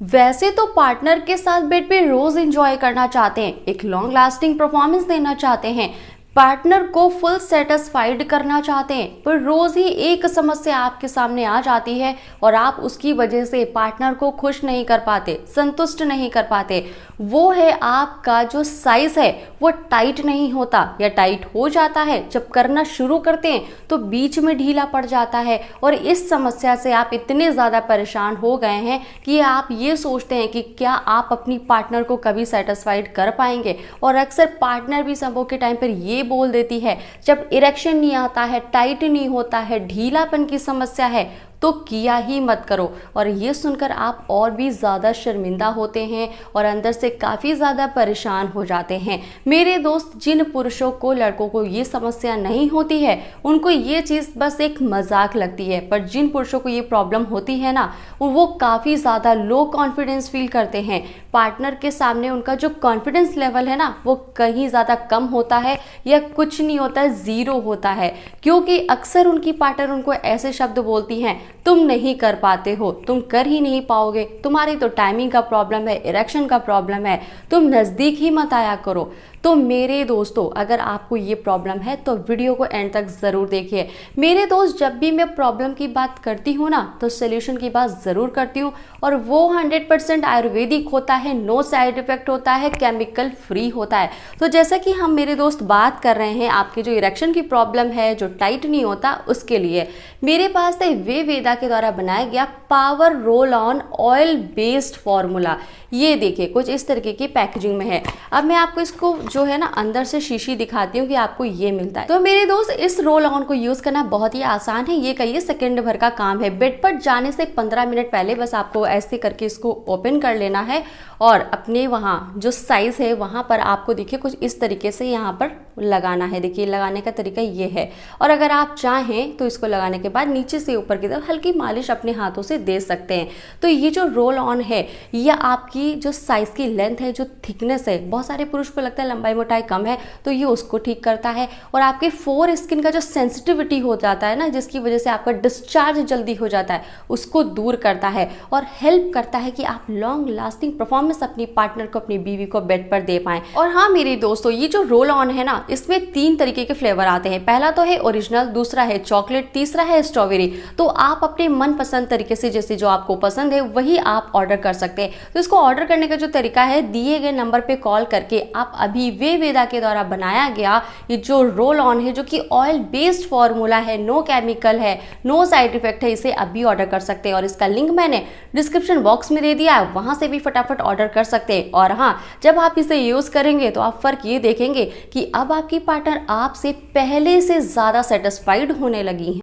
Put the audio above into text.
वैसे तो पार्टनर के साथ बेड पे रोज एंजॉय करना चाहते हैं, एक लॉन्ग लास्टिंग परफॉर्मेंस देना चाहते हैं, पार्टनर को फुल सेटिस्फाइड करना चाहते हैं, पर रोज ही एक समस्या आपके सामने आ जाती है और आप उसकी वजह से पार्टनर को खुश नहीं कर पाते, संतुष्ट नहीं कर पाते। वो है आपका जो साइज है वो टाइट नहीं होता या टाइट हो जाता है। जब करना शुरू करते हैं तो बीच में ढीला पड़ जाता है और इस समस्या से आप इतने ज़्यादा परेशान हो गए हैं कि आप ये सोचते हैं कि क्या आप अपनी पार्टनर को कभी सेटिस्फाइड कर पाएंगे। और अक्सर पार्टनर भी संभोग के टाइम पर ये बोल देती है, जब इरेक्शन नहीं आता है, टाइट नहीं होता है, ढीलापन की समस्या है तो किया ही मत करो। और ये सुनकर आप और भी ज़्यादा शर्मिंदा होते हैं और अंदर से काफ़ी ज़्यादा परेशान हो जाते हैं। मेरे दोस्त, जिन पुरुषों को, लड़कों को ये समस्या नहीं होती है उनको ये चीज़ बस एक मजाक लगती है, पर जिन पुरुषों को ये प्रॉब्लम होती है ना, वो काफ़ी ज़्यादा लो कॉन्फिडेंस फील करते हैं। पार्टनर के सामने उनका जो कॉन्फिडेंस लेवल है ना वो कहीं ज़्यादा कम होता है या कुछ नहीं होता है, ज़ीरो होता है। क्योंकि अक्सर उनकी पार्टनर उनको ऐसे शब्द बोलती हैं, तुम नहीं कर पाते हो, तुम कर ही नहीं पाओगे, तुम्हारी तो टाइमिंग का प्रॉब्लम है, इरेक्शन का प्रॉब्लम है, तुम नज़दीक ही मत आया करो। तो मेरे दोस्तों, अगर आपको ये प्रॉब्लम है तो वीडियो को एंड तक ज़रूर देखिए। मेरे दोस्त, जब भी मैं प्रॉब्लम की बात करती हूँ ना तो सोल्यूशन की बात ज़रूर करती हूँ और वो 100% आयुर्वेदिक होता है, नो साइड इफेक्ट होता है, केमिकल फ्री होता है। तो जैसा कि हम मेरे दोस्त बात कर रहे हैं आपकी जो इरेक्शन की प्रॉब्लम है, जो टाइट नहीं होता, उसके लिए मेरे पास है वेदा के द्वारा बनाया गया power roll on oil based formula. ये देखिए कुछ इस तरीके की पैकेजिंग में है। अब मैं आपको इसको जो है ना अंदर से शीशी दिखाती हूँ कि आपको ये मिलता है। तो मेरे दोस्त, इस रोल ऑन को यूज करना बहुत ही आसान है। ये कहिए सेकंड भर का काम है। बेड पर जाने से 15 मिनट पहले बस आपको ऐसे करके इसको ओपन कर लेना है और अपने वहाँ जो साइज है वहाँ पर आपको देखिए कुछ इस तरीके से यहाँ पर लगाना है। देखिए लगाने का तरीका ये है। और अगर आप चाहें तो इसको लगाने के बाद नीचे से ऊपर की तरफ हल्की मालिश अपने हाथों से दे सकते हैं। तो ये जो रोल ऑन है ये आपकी जो साइज की लेंथ है, जो थिकनेस है, बहुत सारे पुरुष को लगता है लंबाई मोटाई कम है तो ये उसको ठीक करता है। और आपके फोर स्किन का जो सेंसिटिविटी हो जाता है ना, जिसकी वजह से आपका डिस्चार्ज जल्दी हो जाता है, उसको दूर करता है और हेल्प करता है कि आप लॉन्ग लास्टिंग परफॉर्मेंस अपनी पार्टनर को, अपनी बीवी को बेड पर दे पाएं। और हाँ मेरे दोस्तों, ये जो रोल ऑन है ना इसमें 3 तरीके के फ्लेवर आते हैं। पहला तो है ओरिजिनल, दूसरा है चॉकलेट, तीसरा है स्ट्रॉबेरी। तो आप अपने मनपसंद तरीके से, जैसे जो आपको पसंद है वही आप ऑर्डर कर सकते हैं। तो इसको ऑर्डर करने का जो तरीका है, दिए गए नंबर पे कॉल करके आप अभी वेदा के द्वारा बनाया गया ये जो रोल ऑन है, जो कि ऑयल बेस्ड फॉर्मूला है, नो केमिकल है, नो साइड इफेक्ट है, इसे अभी ऑर्डर कर सकते हैं। और इसका लिंक मैंने डिस्क्रिप्शन बॉक्स में दे दिया है, वहां से भी फटाफट ऑर्डर कर सकते हैं। और हाँ, जब आप इसे यूज करेंगे तो आप फर्क ये देखेंगे कि अब आपकी पार्टनर आपसे पहले से ज्यादा सेटिस्फाइड होने लगी है।